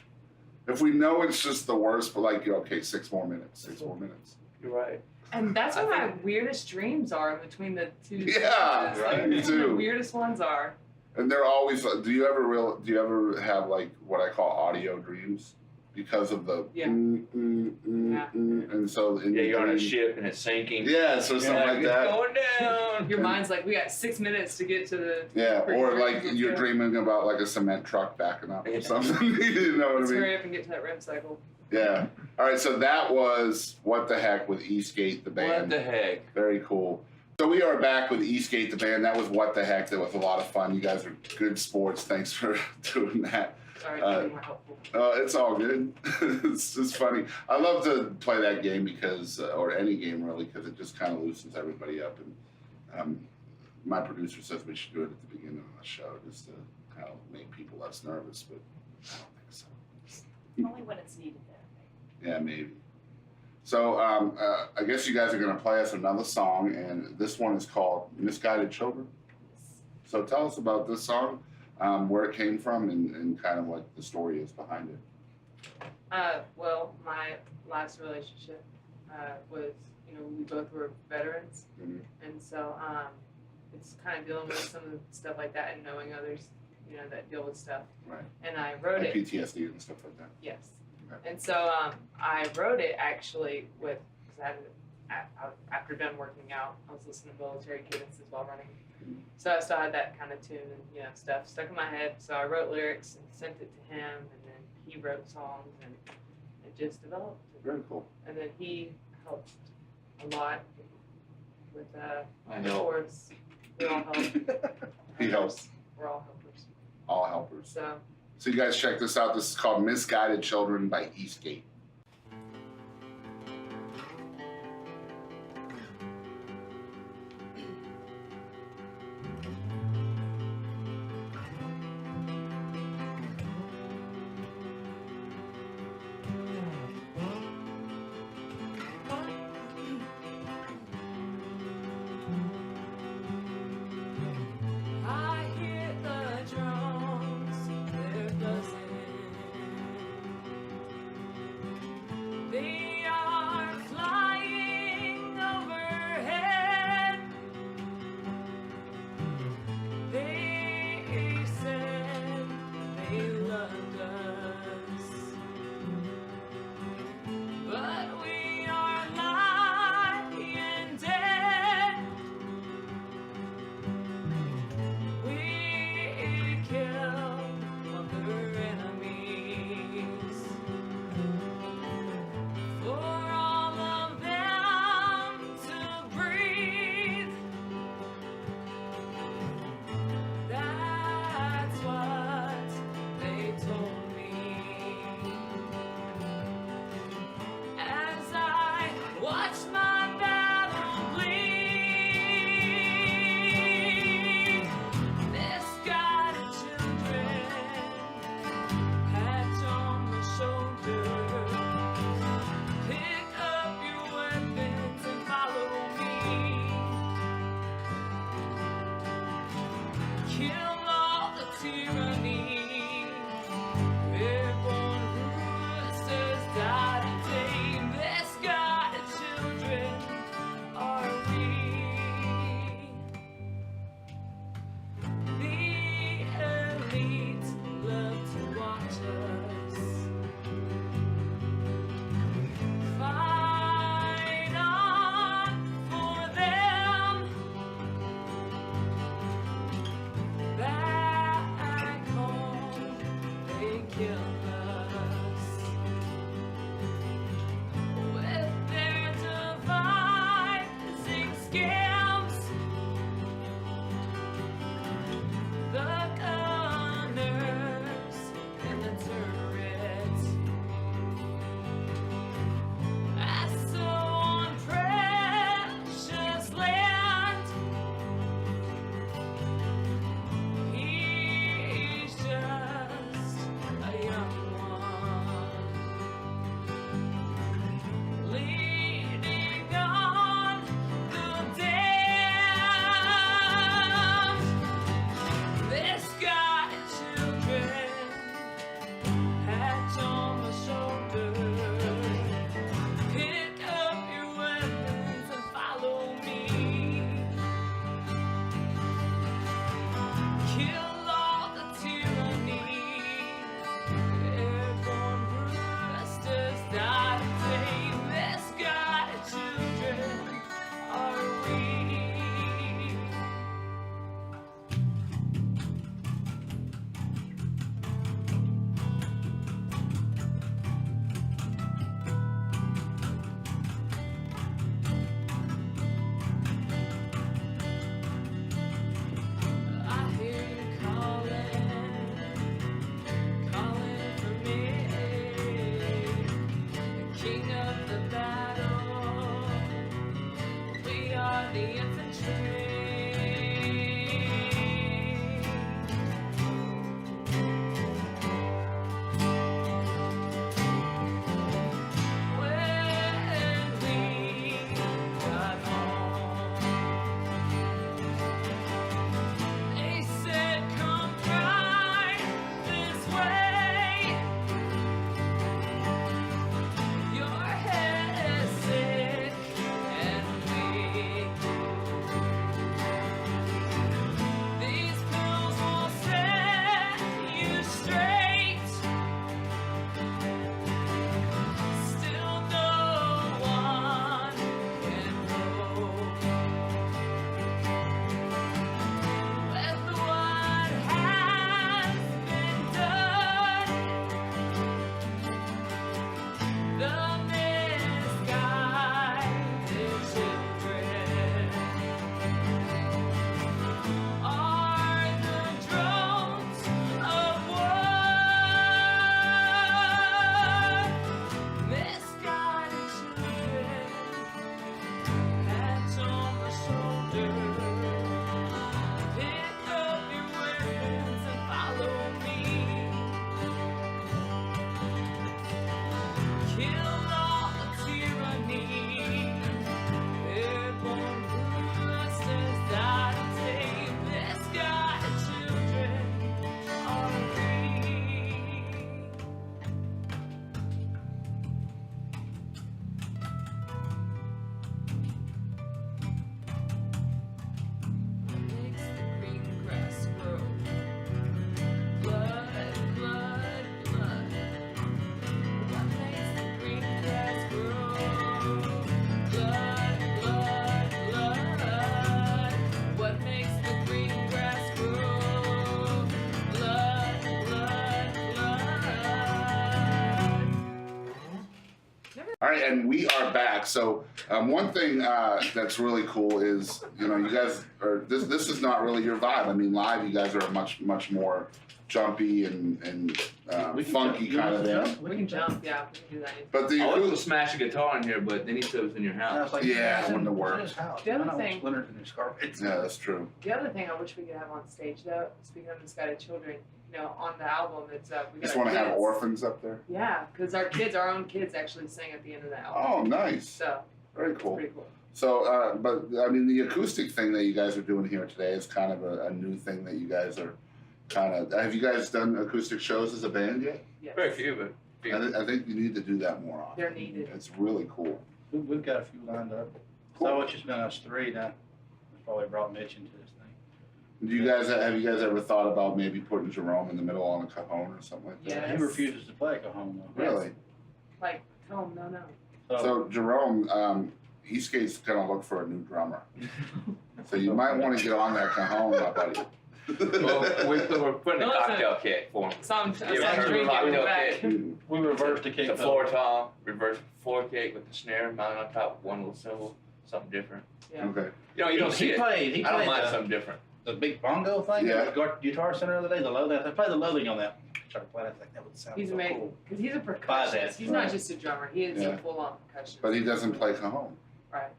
If we know it's just the worst, but like, okay, 6 more minutes, 6 more minutes. You're right. And that's what my weirdest dreams are in between the two. Yeah, sentences. right. Like, Me too. The weirdest ones are. And they're always, do you ever have like what I call audio dreams? Because of the and so you're on a ship and it's sinking. Yeah, so something like that. It's going down. Your mind's like, we got 6 minutes to get to the. Yeah, or like Let's you're go. dreaming about like a cement truck backing up or something. You know what Let's I mean? hurry up and get to that REM cycle. Yeah. All right, so that was What the Heck with Eastgate, the band. What the heck? Very cool. So we are back with Eastgate, the band. That was What the Heck. That was a lot of fun. You guys are good sports. Thanks for doing that. Sorry, to be more helpful. It's all good. It's just funny. I love to play that game because, or any game really, because it just kind of loosens everybody up. And my producer says we should do it at the beginning of the show just to kind of make people less nervous, but I don't think so. Only when it's needed there. Yeah, maybe. So I guess you guys are going to play us another song, and this one is called Misguided Children. So tell us about this song, where it came from, and kind of what the story is behind it. Well, my last relationship was, we both were veterans, and so it's kind of dealing with some of the stuff like that and knowing others, that deal with stuff. Right. And I wrote like it. PTSD and stuff like that. Yes. Okay. And so I wrote it actually because after done working out, I was listening to military cadences while running. So I still had that kind of tune and stuff stuck in my head. So I wrote lyrics and sent it to him, and then he wrote songs, and it just developed. Very cool. And then he helped a lot with I know. chords. We all help. He helps. We're all helpers. All helpers. So you guys check this out. This is called Misguided Children by Eastgate. I hear the drums, they're buzzing and we are back. So one thing that's really cool is, you know, you guys are, this is not really your vibe. I mean, live, you guys are much more jumpy and funky kind of thing. We can jump, yeah, we can do that. But the I was gonna smash a guitar in here, but then he said it was in your house. Yeah, it wouldn't have worked. The other thing, Yeah, that's true. the other thing I wish we could have on stage though, speaking of Misguided Children, you know, on the album, it's we Just got want to our have kids. orphans up there. Yeah, because our own kids actually sing at the end of the album. Oh, nice. So Very cool. pretty cool. So, but I mean, the acoustic thing that you guys are doing here today is kind of a new thing that you guys are kind of. Have you guys done acoustic shows as a band yet? Yes. Very few, but I think you need to do that more often. They're needed. It's really cool. We've got a few lined up. So it's just been us three now. That's probably brought Mitch into this thing. Do you guys have you guys ever thought about maybe putting Jerome in the middle on a cajon or something like that? Yes. He refuses to play cajon though. Really? Like, tell them no. So Jerome, Eastgate's gonna look for a new drummer. So you might want to get on that cajon, my buddy. Well, we're putting a cocktail kit for him. Some Yeah, we're drink cocktail it back. kit. We reversed the kick. The floor tom, reverse floor kick with the snare mounted on top, one little cymbal, something different. Yeah. Okay. You know, you don't He see it. played I don't mind something different. The big bongo thing. Yeah. At the Guitar Center the other day. The Loathing. They played the Loathing on that. Started playing. I was like, that would sound He's so amazing cool. because he's a Buy percussionist. that. He's not just a drummer. He is Yeah. a full-on percussionist. But he doesn't play cajon. Right.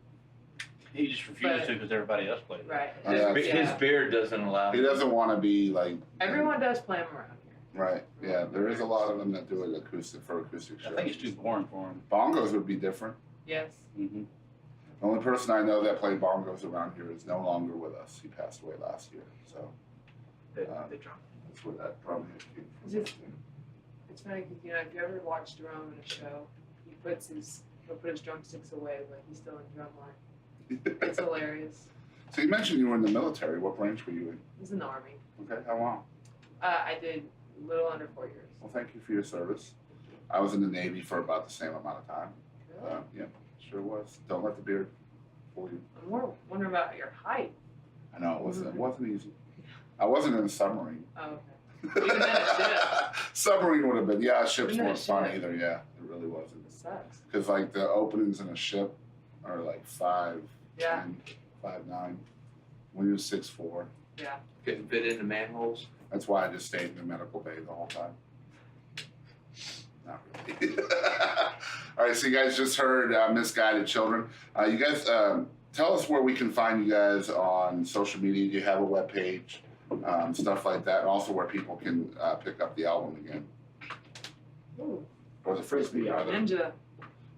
He just refused to because everybody else played. Right. Oh, yeah. His beard doesn't allow. He doesn't want to be like. Everyone does play him around here. Right. Yeah. There is a lot of them that do it acoustic shows. I think it's too boring for him. Bongos would be different. Yes. Mm-hmm. The only person I know that played bongos around here is no longer with us. He passed away last year. So that's where that drum hit came from. It's funny because, you know, if you ever watch Jerome in a show, he'll put his drumsticks away, but he's still in drum line. It's hilarious. So you mentioned you were in the military. What branch were you in? He's in the Army. Okay. How long? I did a little under 4 years. Well, thank you for your service. I was in the Navy for about the same amount of time. Really? Yeah, sure was. Don't let the beard fool you. I'm more wondering about your height. I know it wasn't easy. I wasn't in a submarine. Oh, okay. Even in a ship. Submarine would have been. Yeah, ships Even in a weren't fun ship. either. Yeah, it really wasn't. It sucks. Because like the openings in a ship are like 5'9". When you're 6'4". Yeah. Couldn't fit into manholes. That's why I just stayed in the medical bay the whole time. Not really. All right, so you guys just heard Misguided Children. You guys, tell us where we can find you guys on social media. Do you have a webpage, stuff like that, and also where people can pick up the album again? Ooh. Or the Frisbee, rather. Ninja.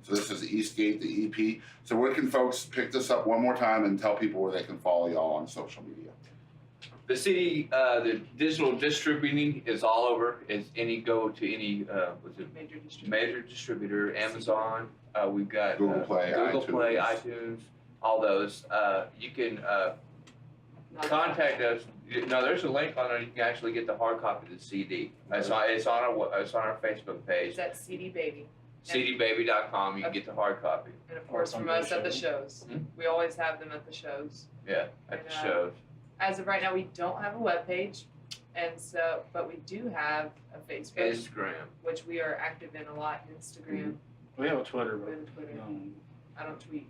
So this is Eastgate, the EP. So where can folks pick this up one more time and tell people where they can follow y'all on social media? The CD, the digital distributing is all over. Go to any major distributor, Amazon. We've got Google Play, iTunes, all those. You can contact us. No, there's a link on there. You can actually get the hard copy of the CD. It's on our Facebook page. It's at CD Baby. CDbaby.com. You can get the hard copy. And of course, from us at the shows. We always have them at the shows. Yeah, at the shows. As of right now, we don't have a webpage, but we do have a Facebook, Instagram, which we are active in a lot. Instagram. We have a Twitter. We have a Twitter. I don't tweet.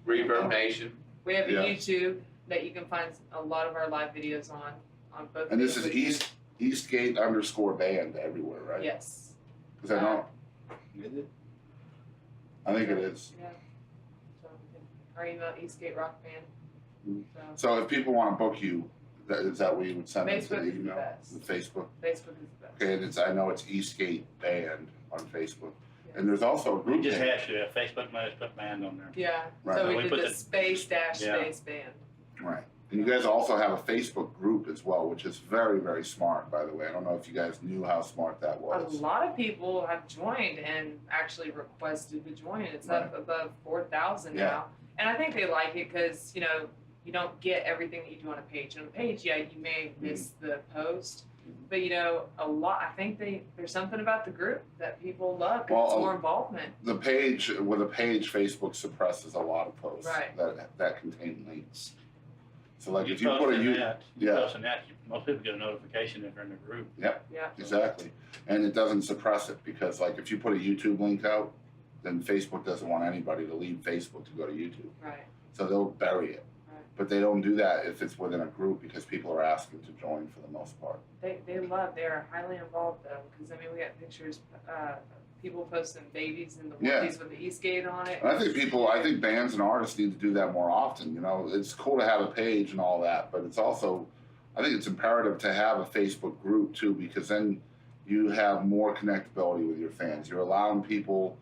Reverb Nation. We have a YouTube that you can find a lot of our live videos on both. And this Facebook is Eastgate _band everywhere, right? Yes. Is that not? Is it? I think it is. Yeah. So our email Eastgate Rock Band. So if people want to book you, is that where you would send them to Facebook the is the email? best. The Facebook? Facebook is the best. Okay, and I know it's Eastgate Band on Facebook. And there's also a We group just page. have to. Facebook might just put band on there. Yeah. Right. So we We did put the the- space band. Right. And you guys also have a Facebook group as well, which is very, very smart, by the way. I don't know if you guys knew how smart that A was. lot of people have joined and actually requested to join. It's up above 4,000 Yeah. now. And I think they like it because, you know, you don't get everything that you do on a page. On a page, yeah, you may miss the post. But, you know, I think there's something about the group that people love because it's more involvement. The page, with a page, Facebook suppresses a lot of posts Right. that contain links. So like You if you post put a in you, that, most people get a notification if they're in the group. Yep. Yeah. Exactly. And it doesn't suppress it because like if you put a YouTube link out, then Facebook doesn't want anybody to leave Facebook to go to YouTube. Right. So they'll bury it. Right. But they don't do that if it's within a group because people are asking to join for the most part. They're highly involved though, because I mean we got pictures, people posting babies in the Yeah. onesies with the Eastgate on it. And I think bands and artists need to do that more often. You know, it's cool to have a page and all that, but it's also, I think it's imperative to have a Facebook group too, because then you have more connectability with your fans. You're allowing people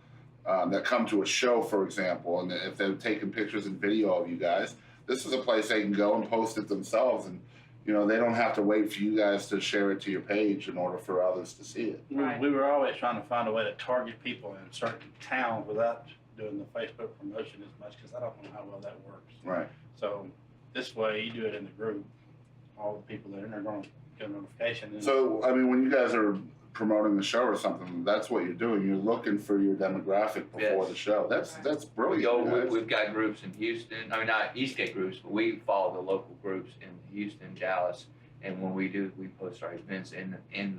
that come to a show, for example, and if they're taking pictures and video of you guys, this is a place they can go and post it themselves, and you know they don't have to wait for you guys to share it to your page in order for others to see it. We were always trying to find a way to target people in certain towns without doing the Facebook promotion as much, because I don't know how well that works. Right. So this way, you do it in the group, all the people that are in there are going to get a notification. And So, I mean, when you guys are promoting the show or something, that's what you're doing. You're looking for your demographic before the show. That's brilliant. guys. We've got groups in Houston. I mean, not Eastgate groups, but we follow the local groups in Houston, Dallas, and when we do, we post our events in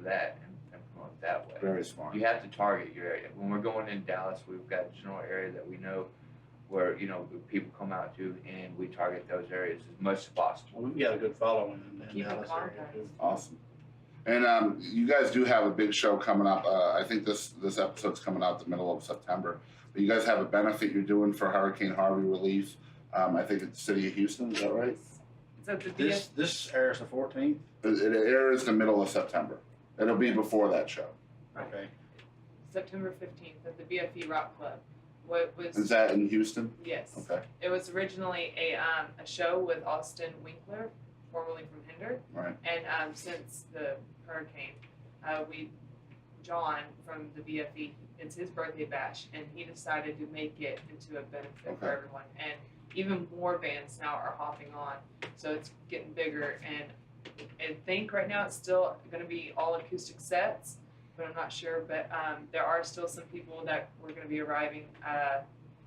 that and promote it that way. Very smart. You have to target your area. When we're going in Dallas, we've got a general area that we know where people come out to, and we target those areas as much as possible. We've got a good following in Keep in Dallas area contact. too. Awesome. And you guys do have a big show coming up. I think this episode's coming out the middle of September. But you guys have a benefit you're doing for Hurricane Harvey relief. I think it's the city of Houston. Is that right? Is that the This airs the 14th. It airs the middle of September. It'll be before that show. Okay. September 15th at the BFE Rock Club. What was? Is that in Houston? Yes. Okay. It was originally a show with Austin Winkler, formerly from Hinder. Right. And since the hurricane, John from the BFE, it's his birthday bash, and he decided to make it into a benefit for everyone. And even more bands now are hopping on, so it's getting bigger. And I think right now it's still going to be all acoustic sets, but I'm not sure. But there are still some people that were going to be arriving.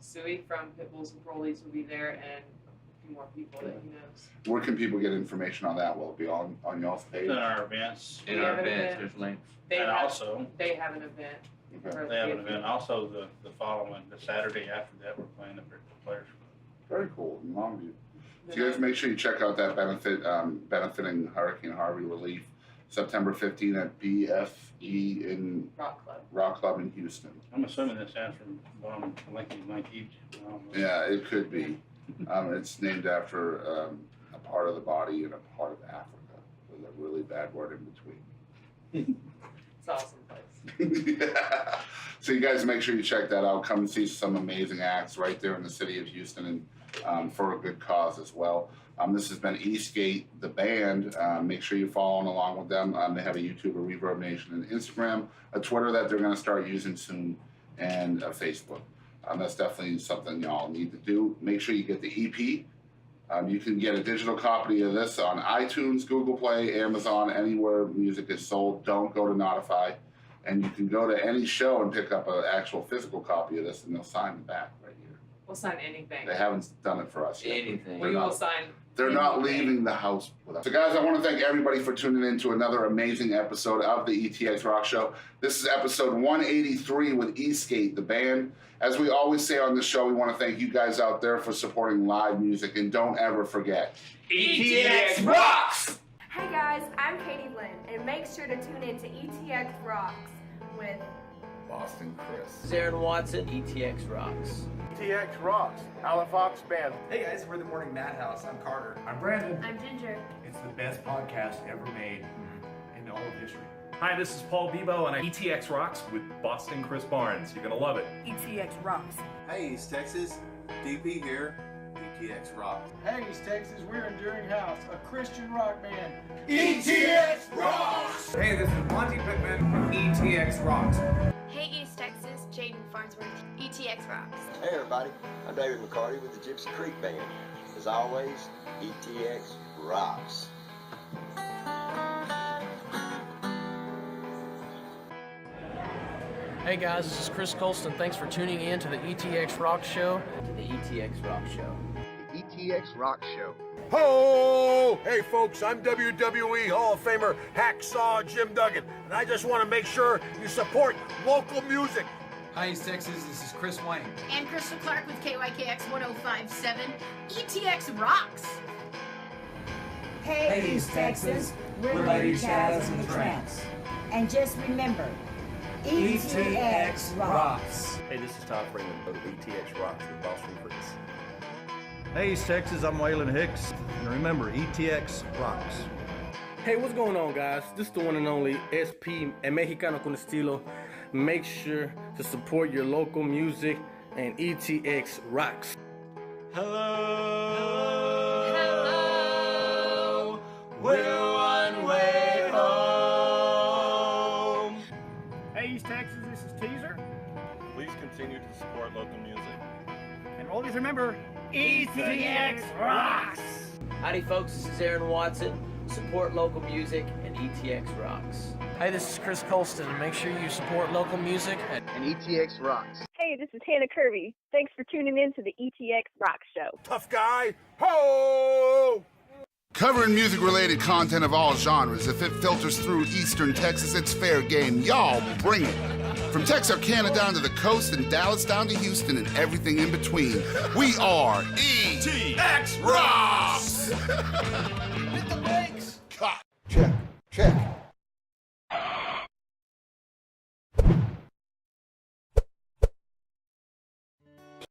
Suey from Pitbulls and Broly's will be there, and a few more people that he knows. Where can people get information on that? Will it be on y'all's page? In our events. In our events, there's links. They And have, also, they have an event. for they have an BFE. event. Also, the following, the Saturday after that, we're playing up at the Players Club. Very cool. Longview. So you guys make sure you check out that benefit, benefiting Hurricane Harvey relief, September 15th at BFE in Rock Club in Houston. I'm assuming this stands for Linky. Yeah, it could be. It's named after a part of the body and a part of Africa with a really bad word in between. It's awesome place. Yeah. So you guys make sure you check that out. Come and see some amazing acts right there in the city of Houston, and for a good cause as well. This has been Eastgate, the band. Make sure you're following along with them. They have a YouTube, a Reverb Nation, and Instagram, a Twitter that they're going to start using soon, and a Facebook. That's definitely something y'all need to do. Make sure you get the EP. You can get a digital copy of this on iTunes, Google Play, Amazon, anywhere music is sold. Don't go to Notify. And you can go to any show and pick up an actual physical copy of this, and they'll sign the back right here. We'll sign anything. They haven't done it for us yet. Anything. We will sign. They're not leaving the house with us. So guys, I want to thank everybody for tuning in to another amazing episode of the ETX Rock Show. This is episode 183 with Eastgate, the band. As we always say on this show, we want to thank you guys out there for supporting live music. And don't ever forget, ETX Rocks! Hey guys, I'm Katie Lynn, and make sure to tune in to ETX Rocks with Boston Chris, Aaron Watson, ETX Rocks. ETX Rocks, Alan Fox Band. Hey guys, we're the Morning Madhouse. I'm Carter. I'm Brandon. I'm Ginger. It's the best podcast ever made in all of history. Hi, this is Paul Bebo, and I ETX Rocks with Boston Chris Barnes. You're gonna love it. ETX Rocks. Hey, East Texas, DP here. ETX Rocks. Hey, East Texas, we're Enduring House, a Christian rock band. ETX Rocks! Hey, this is Monty Pittman from ETX Rocks. Hey East Texas, Jaden Farnsworth, ETX Rocks. Hey everybody, I'm David McCarty with the Gypsy Creek Band. As always, ETX rocks. Hey guys, this is Chris Colston. Thanks for tuning in to the ETX ROCKS Show. The ETX ROCKS Show. The ETX ROCKS Show. Ho! Hey folks, I'm WWE Hall of Famer Hacksaw Jim Duggan, and I just want to make sure you support local music. Hi, East Texas. This is Chris Wayne. And Crystal Clark with KYKX 1057. ETX rocks. Hey, East Texas. We're Lady Chaz and the Tramps. And just remember, ETX rocks. Hey, this is Todd Freeman of ETX Rocks with Boston Chris. Hey, East Texas, I'm Waylon Hicks, and remember, ETX rocks. Hey, what's going on, guys? This is the one and only SP and Mexicano con Estilo. Make sure to support your local music, and ETX rocks. Hello, we're one way home. Hey, East Texas, this is Teaser. Please continue to support local music. And always remember, ETX rocks! Howdy folks, this is Aaron Watson. Support local music and ETX rocks. Hey, this is Chris Colston, and make sure you support local music And ETX rocks. Hey, this is Hannah Kirby. Thanks for tuning in to the ETX ROCKS Show. Tough guy. Ho! Covering music-related content of all genres. If it filters through Eastern Texas, it's fair game. Y'all bring it. From Texarkana down to the coast and Dallas down to Houston and everything in between. We are ETX Rocks!